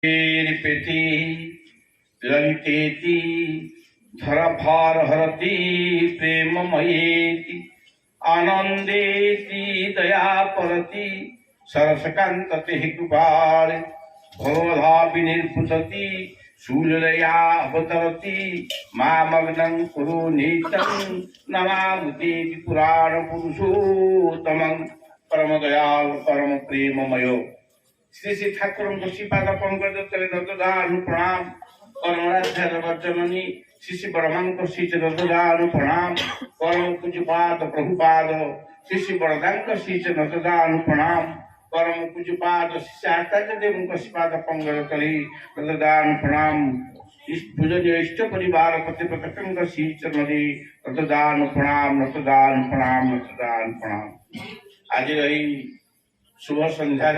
पेति ललितेति धरभार हरति प्रेममयेति आनंदेति दया परति सरसकांतते कृपाल भवधा विनिर्पुतति शूलया अवतरति मामग्नं कुरु नीतं नमामि पुराण पुरुषोत्तमं परम दयाल परम प्रेममयो श्री श्री ठाकुर श्रीपाद पंकज तले दत्तदानु प्रणाम परमाराध्य जननी श्री श्री ब्रह्मांक श्री दत्तदानु प्रणाम परम पूज्यपाद प्रभुपाद श्री श्री वरदांक श्री दत्तदानु प्रणाम परम पूज्यपाद श्री आचार्य देव श्रीपाद पंकज तले दत्तदानु प्रणाम पूजनीय इष्ट परिवार पति प्रकटंग श्री चरणे दत्तदानु प्रणाम दत्तदानु प्रणाम दत्तदानु प्रणाम। आज रही शुभ संध्या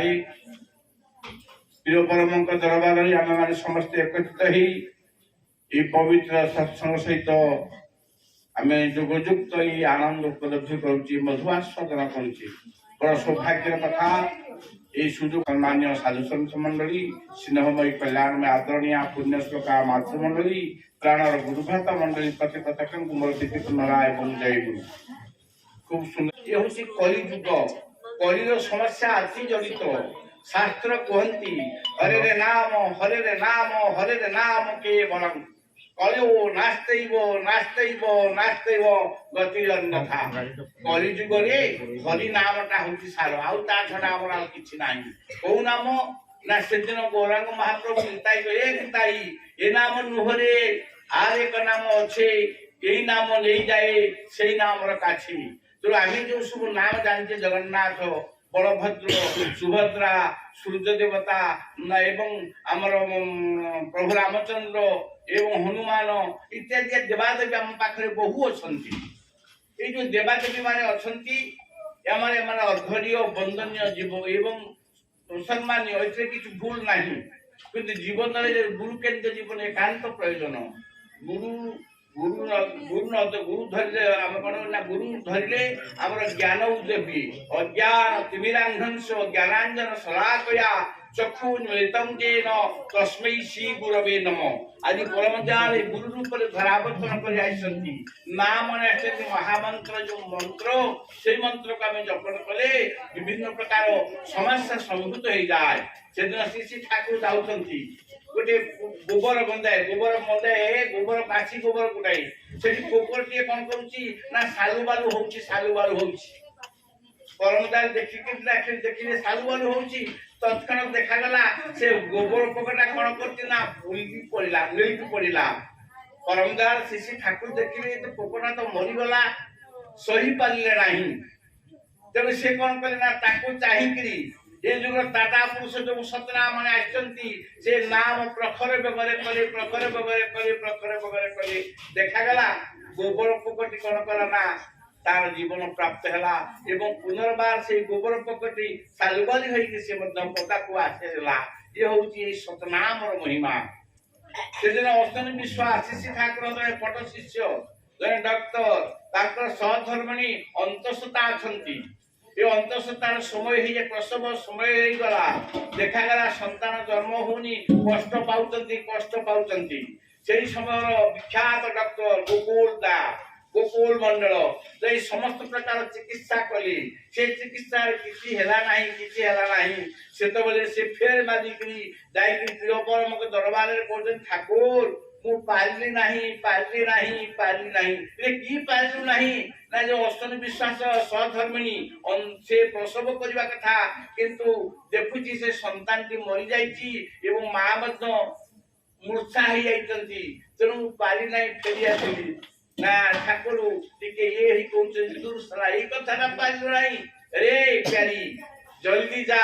प्रिय परम दरबार आम मैंने समस्ते एकत्रित पवित्र सत्संग सहित आम जोगयुक्त आनंद उपलब्धि करुच्ची मधुआस्वादन करुच्ची बड़ सौभाग्य कथा ये सुजोग सम्मान्य साधु संत मंडली स्नेहमयी कल्याण में आदरणीय पुण्य श्लोका मातृमंडली प्राणर गुरुभ्राता मंडली प्रति प्रत्यक्ष मोर दीपिकरा एवं जय गुरु खूब सुंदर ये हूँ कलिजुग कलिर समस्या अति जड़ित शास्त्र कहती हरे रे नाम हरे रे नाम के बलम कलियो नास्तेइव नास्तेइव नास्तेइव गति अन्यथा कलि जुग रे हरि नामटा होची सार आउ ता छडा हमर आउ किछि नाही को नाम ना सेदिन गौरांग महाप्रभु निताई गए निताई ए नाम नुहरे आर एक नाम अछि एई नाम नहीं जाए सेई नाम र काछि तो आमी जो सब नाम जानते जगन्नाथ बलभद्र सुभद्रा सूर्य देवता एवं आमर प्रभु रामचंद्र एवं हनुमान इत्यादि देवादेवी आम पाखे बहु अच्छा ये जो देवादेवी माने अच्छा माने अर्घनीय वंदनीय जीव एवं सम्मानीय ये किसी भूल ना कि जीवन गुरु केन्द्र जीवन एकांत प्रयोजन गुरु गुरु गुरु गुरु धरले आम कौन ना गुरु धरले आम ज्ञान उदेवी अज्ञान तिमिरांधंस ज्ञानांजन शलाकया चक्षु नितम जेन तस्मै श्री गुरवे नमो आज परम जान गुरु रूप में धरावर्तन कर आइसंती नाम ने महामंत्र जो मंत्र से मंत्र को आम जपन कले विभिन्न प्रकार समस्या संभूत हो जाए से दिन श्री श्री ठाकुर जाउछंती गोटे गोबर बंधाए गोबर बाछी गोबर गुटाई से गोबर टे कौन करुच्ची ना सालु बालु होउची परमदार देखिले सालु बालु होउची तत्क्षण देखागला से गोबर पोकटा कौन करती ना भूली पड़िला परमदार श्री ठाकुर देखिले तो पोकटा तो मरीगला सही पारे ना तेणु से कौन कले ना ताकू चाहिकरी ये जुग दादा पुरुष जो सतना माने आछंती से नाम प्रखर बगरे कले देखा गला गोबर पोकटी कौन कला ना तार जीवन प्राप्त हैला एवं पुनर्बार से गोबर पोकटी सालुबाली होई से पता को आसेला ये होची सतनाम रो महिमा से दिन अस्तन विश्वास श्री ठाकुर जने पट शिष्य जने डॉक्टर ताकर सहधर्मणी अंतसता अछंती ये अंतसतार समय ही प्रसव समय ही गला देखा गला संतान जन्म होनी कष्ट पाउचंती सेही समय विख्यात डॉक्टर गोकुल मंडल जे समस्त प्रकार चिकित्सा कली से चिकित्सा किछि हेला नाही से तो बोले से फेर मादी करी जाई कि प्रिय परम के दरबार रे कोजन ठाकुर मु पारली नाही रे की पारलु नाही ना जो अस्तन विश्वास सहधर्मिणी से प्रसव करबा कथा किंतु देखुची से संतान टी मरि जाईची एवं मां मध्य मूर्छा हो जाइतंती तेणु पारी नाही फेरी आसली ना ठाकुर टिके ये ही कोन दूर सला ए कथा ना पारलु नाही रे प्यारी जल्दी जा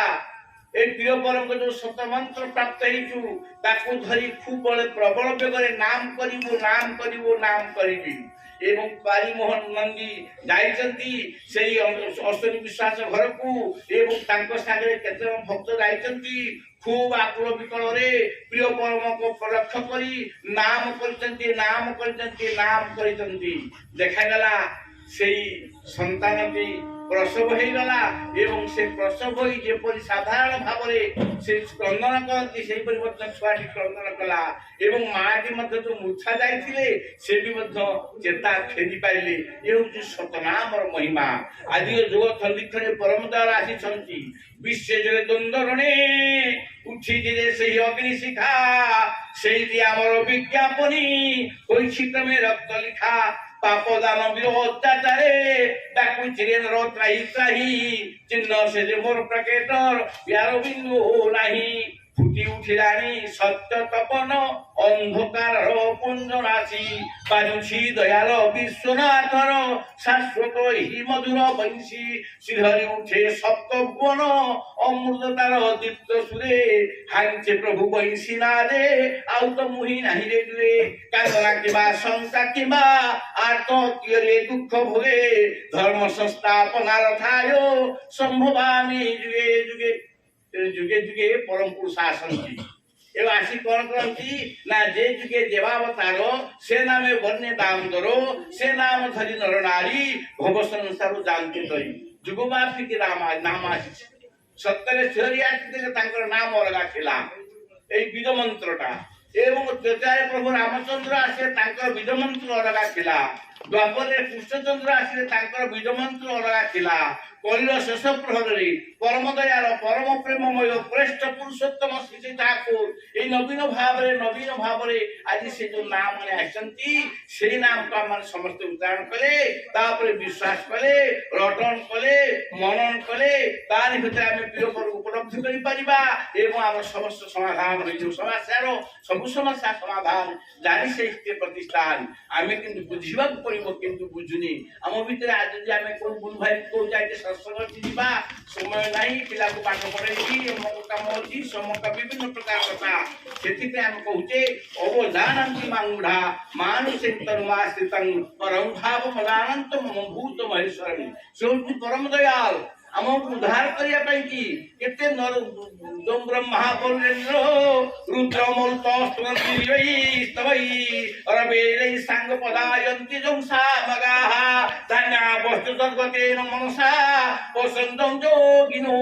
ए प्रिय परम जो सत मंत्र प्राप्त हेचु ताकू धरी खूब प्रबल बेगरे नाम करिबी एवं पारी मोहन नंदी जाइचंती सेही अश्विनी विश्वास घर को एवं तांको सागरे केते भक्त जाइचंती खूब आकुल विकल रे प्रिय परम को लक्ष्य करी नाम करिचंती देखा गला सेही संतानती ପ୍ରସବ ହେଇଗଲା ଏବଂ ସେ ପ୍ରସବ ହୋଇ ଯେପରି ସାଧାରଣ ଭାବରେ ସେ କ୍ରନ୍ଦନ କରନ୍ତି ସେହିପରି ମଧ୍ୟ ଛୁଆଟି କ୍ରନ୍ଦନ କଲା ଏବଂ ମାଟି ମଧ୍ୟ ଯୋଉ ମୂର୍ଚ୍ଛା ଯାଇଥିଲେ ସେ ବି ମଧ୍ୟ ଚେତା ଫେରି ପାଇଲେ। ଏ ହେଉଛି ସତନାମର ମହିମା। ଆଜି ଯୁଗ ଥଣ୍ଡିକ୍ଷଣେ ପରମ ଦ୍ୱାରା ଆସିଛନ୍ତି ବିଶ୍ୱରେ ଦ୍ୱନ୍ଦ୍ୱରଣେ ଉଠିଛି ଯେ ସେହି ଅଗ୍ନି ଶିଖା ସେଇଠି ଆମର ବିଜ୍ଞାପନୀ ହୋଇଛି ତମେ ରକ୍ତ ଲିଖା ପାପ ଦାନ ଅତ୍ୟାଚାରେ ଡାକୁଛିରେ ନର ତ୍ରାହି ତ୍ରାହି ଚିହ୍ନ ସେ ଯେ ମୋର ପ୍ରକେଟର ପ୍ୟାର ବିନ୍ଦୁ ନାହିଁ ফুটি উঠিলানি সত্য তপন অন্ধকারর পুঞ্জ নাচি বাজুছি দয়াল বিশ্বনাথর শাশ্বত এই মধুর বংশী শ্রীহরি উঠে সপ্তবন অমৃততার দীপ্ত সুরে হাংছে প্রভু বংশী না দে আউ তো মুহি নাহি রে দুয়ে কান্দনা কিবা শঙ্কা কিবা আর্ত কিয়রে দুঃখ ভোগে ধর্ম সংস্থাপনার ঠায় সম্ভবামি যুগে যুগে যুগে যুগে পরম পুরুষ আসନ୍ତି এবং আসি কোন করନ୍ତି না যে যুগে দেবাবতার সে নামে বন্যে দামোদর সে নাম ধরি নর নারী ভব সংসার জানতে তরি যুগ মাফিক নাম আসিছে সত্যরে শ্রী আসিଥିଲେ ତାଙ୍କର নাম ଅଲଗା ଥିଲା এই বীজ মন্ত্রটা এবং ত্রেতায় প্রভু রামচন্দ্র আসে তাଙ୍କର বীজ মন্ত্র ଅଲଗା ଥିଲା ଦ୍ୱାପରରେ କୃଷ୍ଣଚନ୍ଦ୍ର ଆସିଲେ ତାଙ୍କର ବୀଜ ମନ୍ତ୍ର ଅଲଗା ଥିଲା କଳିର ଶେଷ ପ୍ରହରରେ ପରମ ଦୟାଳ ପରମ ପ୍ରେମମୟ ଶ୍ରେଷ୍ଠ ପୁରୁଷୋତ୍ତମ ଶ୍ରୀ ଠାକୁର এই নবীন ভাବରେ ଆଜି ସେ ଯୋଉ ନାମ ମାନେ ଆସିଛନ୍ତି ସେଇ ନାମକୁ ଆମେ ସମସ୍ତେ ଉଚ୍ଚାରଣ କଲେ ତାପରେ ବିଶ୍ୱାସ କଲେ ରଟନ କଲେ ମନନ କଲେ ତାରି ଭିତରେ ଆମେ ପ୍ରିୟ ପର୍ବକୁ ଉପଲବ୍ଧି କରିପାରିବା ଏବଂ ଆମର ସମସ୍ତ ସମାଧାନ ହୋଇଯିବ ସମସ୍ୟାର ସବୁ ସମସ୍ୟା ସମାଧାନ ଜାଣି ସେ ପ୍ରତିଷ୍ଠାନ ଆମେ କିନ୍ତୁ ବୁଝିବାକୁ ପଡ଼ିବ କିନ୍ତୁ ବୁଝୁନି ଆମ ଭିତରେ ଆଜି ଯଦି ଆମେ କୋଉ ଗୁରୁ ଭାଇ କୋଉ ଯାଇକି ସତ୍ସଙ୍ଗ ଯିବା ସମୟ ନାହିଁ ପିଲାକୁ ପାଠ ପଢ଼େଇକି ଅମୁକ କାମ ଅଛି ସମକ ବିଭିନ୍ନ ପ୍ରକାର କଥା ସେଥିପାଇଁ ଆମେ କହୁଛେ ଅବଦାନନ୍ତି ମାଙ୍ଗୁଢା ମାନୁଷେ ତନ୍ମାସ୍ତିତଂ ପରଂ ଭାବ ମଦାନନ୍ତ ଭୂତ ମହେଶ୍ୱରଂ ସେ ହେଉଛି ପରମ ଦୟାଳ ଆମକୁ ଉଦ୍ଧାର କରିବା ପାଇଁ କି କେତେ ନର ବ୍ରହ୍ମା ବରୁଣେନ୍ଦ୍ର ରୁଦ୍ର ମରୁତ ସ୍ତବୈ ଅରବେଳୈ ସାଙ୍ଗ ପଦାୟନ୍ତି ଯଂସା ମଗାଃ ଧାନ୍ୟା ବସ୍ତୁ ତଦ୍ଗତେନ ମନସା ପସନ୍ଦଂ ଯୋଗିନୋ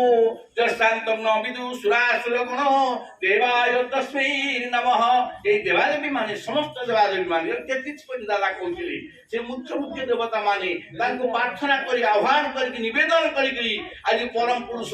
ଯଶାନ୍ତଂ ନ ବିଦୁ ସୁରାସୁର ଗଣ ଦେବାୟ ତସ୍ମୈ ନମଃ। এই দেবাদেবী মানে সমস্ত দেবাদেবী মানে 33 কোটি দাদা কହୁଥିଲେ ସେ ମୁଖ୍ୟ ମୁଖ୍ୟ ଦେବତା ମାନେ ତାଙ୍କୁ ପ୍ରାର୍ଥନା କରି ଆହ୍ୱାନ କରିକି ନିବେଦନ କରିକି ଆଜି ପରମ ପୁରୁଷ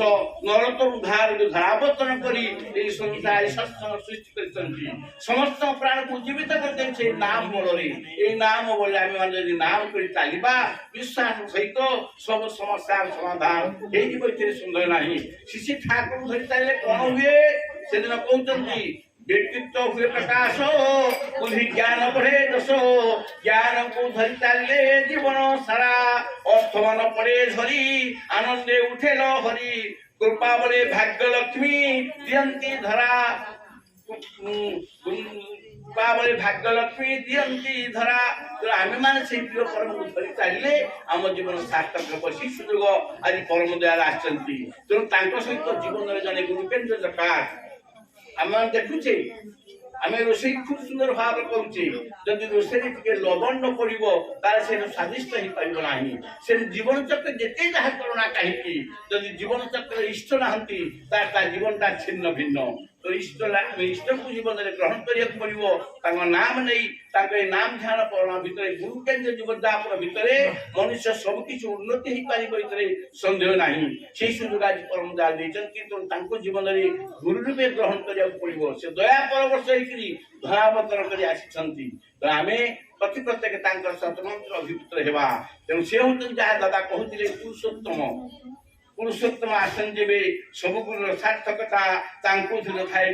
ନରୋତ୍ତମ ଧାରକୁ ଧାରାବର୍ତ୍ତନ କରି ଏହି ସଂସାର ସତ୍ସଙ୍ଗ ସୃଷ୍ଟି କରିଛନ୍ତି ସମସ୍ତ ପ୍ରାଣକୁ ଜୀବିତ କରିଛନ୍ତି ସେଇ ନାମ ବଳରେ এই ନାମ ବଳରେ ଆମେ ମାନେ ଯଦି ନାମ କରି ଚାଲିବା ବିଶ୍ୱାସ ସହିତ ସବୁ ସମସ୍ୟାର ସମାଧାନ ହେଇଯିବ ଏଥିରେ ସୁନ୍ଦର ନାହିଁ ଶିଶି ଠାକୁର ଧରି ଚାଲିଲେ କଣ ହୁଏ ସେଦିନ କହୁଛନ୍ତି व्यक्तित्व हुए प्रकाश बुद्धि ज्ञान बढ़े दशो ज्ञान को धरी चलिए जीवन सारा अर्थ मन पड़े झरी आनंदे उठे लो हरि कृपा बले भाग्य लक्ष्मी दियंती धरा कृपा बले भाग्य लक्ष्मी दियंती धरा तो आम मैंने से प्रिय परम को धरी चलिए आम जीवन सार्थक बसी सुयोग आज परम दयाल आसती तेणु सहित जीवन में जड़े गुरु केन्द्र दरकार आम देखुचे आम रोषे खूब सुंदर भाव करुचे जदि रोषे टे लवण न पड़ो तार से स्वादिष्ट हो पार ना से जीवन चक्र जिते जहाँ करना कहीं जदि जीवन चक्र इष्ट नहांती जीवनटा छिन्न भिन्न तो इष्ट को जीवन में ग्रहण करने नाम नहीं नाम ध्यान पढ़ना भितर गुरु केन्द्र जीवनयापन भितर मनुष्य सबकि उन्नति हो पार सन्देह ना से सुजोग आज परम दयाल देते जीवन में गुरु रूपे ग्रहण करा से दया परवर्ष होकर धरावतरण कर आसी आम प्रति प्रत्येक स्वतंत्र अभिपुत्र होगा तेणु से हूँ जहाँ दादा कहते पुरुषोत्तम पुरुषोत्तम आसन जेबे सब गुरु सार्थकता थाए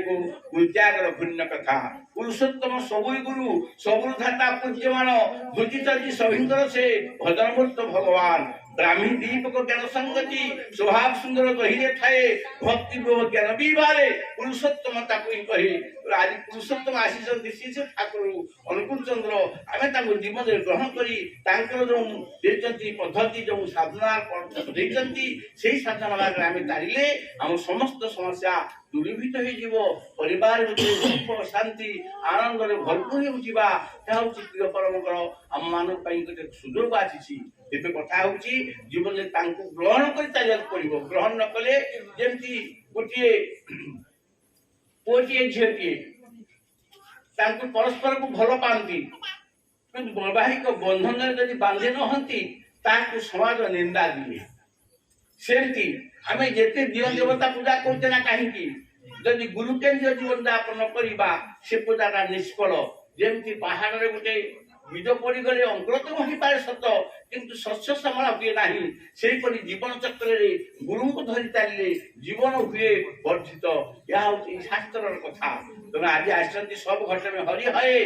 को गुरुत्यागर पुण्य कथा पुरुषोत्तम सबु गुरु सबु धाता पूज्यमान भूजित सभिंकर से भजनमूर्त भगवान ब्राह्मी दीपक ज्ञान संगति स्वभाव सुंदर गहिरे थाए भक्ति ज्ञान भी बारे पुरुषोत्तम कहे आज पुरुषोत्तम आसी ठाकुर अनुकूल चंद्र आम जीवन में ग्रहण कर जो पद्धति जो साधना साधना मार्ग आम चलिए आम समस्त समस्या ଦୂରୀଭୂତ ହେଇଯିବ, ପରିବାର ଭିତରେ ସୁଖ ଶାନ୍ତି ଆନନ୍ଦରେ ଭରପୁର ହେଉଥିବା ତାହା ହଉଛି ପ୍ରିୟ ପରମଙ୍କର ଆମମାନଙ୍କ ପାଇଁ ଗୋଟେ ସୁଯୋଗ ଆସିଛି। ଏବେ କଥା ହଉଛି ଜୀବନରେ ତାଙ୍କୁ ଗ୍ରହଣ କରି ଚାଲିବାକୁ ପଡିବ। ଗ୍ରହଣ ନ କଲେ ଯେମିତି ଗୋଟିଏ ପୁଅଟିଏ ଝିଅଟିଏ ତାଙ୍କୁ ପରସ୍ପରକୁ ଭଲ ପାଆନ୍ତି କିନ୍ତୁ ବୈବାହିକ ବନ୍ଧନରେ ଯଦି ବାନ୍ଧି ନହନ୍ତି ତାହାକୁ ସମାଜ ନିନ୍ଦା ଦିଏ। ସେମିତି ଆମେ ଯେତେ ଦିଅ ଦେବତା ପୂଜା କରୁଛେ ନା କାହିଁକି, ଯଦି ଗୁରୁ କେନ୍ଦ୍ରୀୟ ଜୀବନ ଯାପନ କରିବା ସେ ପୂଜାଟା ନିଷ୍ଫଳ। ଯେମିତି ପାହାଡ଼ରେ ଗୋଟେ ବୀଜ ପଡ଼ିଗଲେ ଅଙ୍କୁରିତ ହୋଇପାରେ ସତ, କିନ୍ତୁ ଶସ୍ୟ ଶ୍ୟାମଳ ହୁଏ ନାହିଁ। ସେହିପରି ଜୀବନ ଚକ୍ରରେ ଗୁରୁଙ୍କୁ ଧରି ଚାଲିଲେ ଜୀବନ ହୁଏ ବର୍ଦ୍ଧିତ। ଏହା ହଉଛି ଶାସ୍ତ୍ରର କଥା। ତେଣୁ ଆଜି ଆସିଛନ୍ତି ସବୁ ଘଟଣା ହରି ହଏ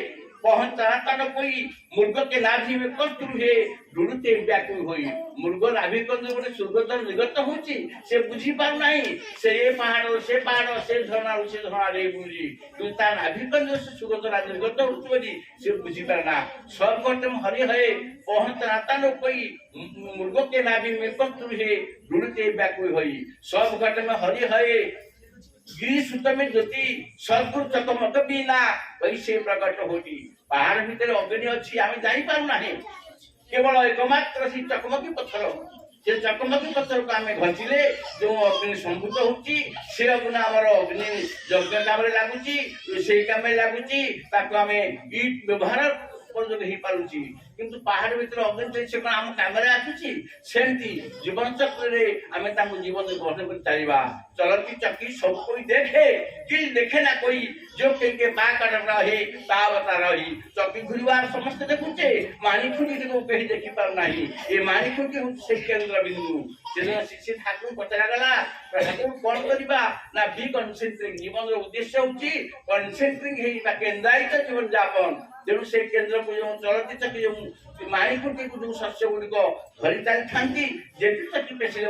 ପହଞ୍ଚାତନ କୋଇ ମୃଗ କେ ନାଭି में कष्ट रुहे ढूंढते व्याकुल होई। मृग नाभि कंद गोटे स्वर्गद्वार निर्गत होची से बुझी पार नाही, से पहाड़ से झरना से झरना रे बुझी কিন্তু তার নাভি कंद से स्वर्गद्वार निर्गत होची से बुझी पार ना। सब घटम हरि हए पहचातन कोई मृग के नाभि में कष्ट रुहे ढूंढते व्याकुल होई। सब घटम हरि हए गिरी सूत में ज्योति सदगुरु चकमक बिना वैसे प्रकट होती। पहाड़ भितर अग्नि अच्छी आम जापर ना, केवल एकमात्र से चकमकी पत्थर, से चकमकी पत्थर को आम घसीले जो अग्नि संभूत होती से अग्नि आमर अग्नि यज्ञ काम लगुच से काम लगुच आम इट व्यवहार पारुची। किंतु पहाड़ भीतर अग्नि से आम काम आसुची सेमती जीवन चक्र आम जीवन ग्रहण कर चलवा। चलती चक्की सब कोई देखे कि देखे ना कोई जो के पा काट रहे ता बता रही। चक्की घुरवार समस्त देखुचे माणी खुटी को कहीं देखी पार नहीं। ये माणी खुटी हूँ से केंद्र बिंदु। शिष्य ठाकुर पचरा गला ठाकुर कौन करवा ना बी कनसेंट्रिंग जीवन उद्देश्य होची कनसेंट्रिंग है केन्द्रायित जीवन जापन। तेणु से केन्द्र को जो चलती चक्की जो माणी खुटी को जो शस्य गुड़िक धरी चली था जेती चक्की पेसिले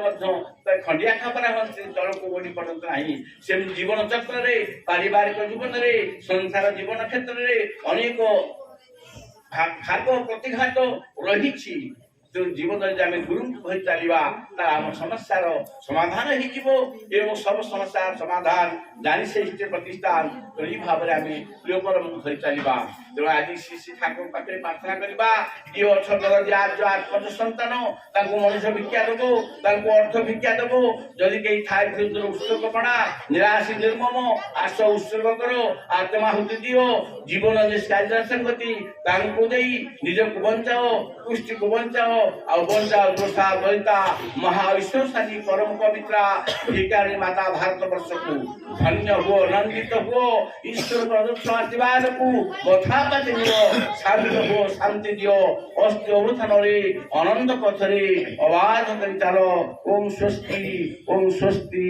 खंडिया खापरा हंसी तल को बड़ी पड़ता नहीं। से जीवन चक्र पारिवारिक जीवन में संसार जीवन क्षेत्र में अनेक घात प्रतिघात रही। जो जीवन आम गुरु धरी चलवा आम समस्यार समाधान हो सब समस्या समाधान जानी से प्रतिष्ठान तो ये भाव में आम प्रिय परम धरी चलवा। तेणु आज श्री श्री ठाकुर पाखे प्रार्थना करवा किए अच्छे आत्मज सन्तान मनुष्य भिक्षा देव अर्थ भिक्षा देव। जदि कहीं थाए उत्सर्गपणा निराशी निर्मम आस उत्सर्ग कर आत्माहुति दियो जीवन निष्कार्यसंगति निज को बचाओ पुष्टि को बचाओ और बचाओ दोषा दयिता महाईश्वरशाली परम पवित्रा भिकारी माता भारत वर्ष को धन्य हुओ नंदित हुओ ईश्वर प्रदत्त आशीर्वाद को बथा शांत हो शांति दियो अस्थि अवधान अनंत पथरे आवाज कर चलो। ओम स्वस्ति ओम स्वस्ति।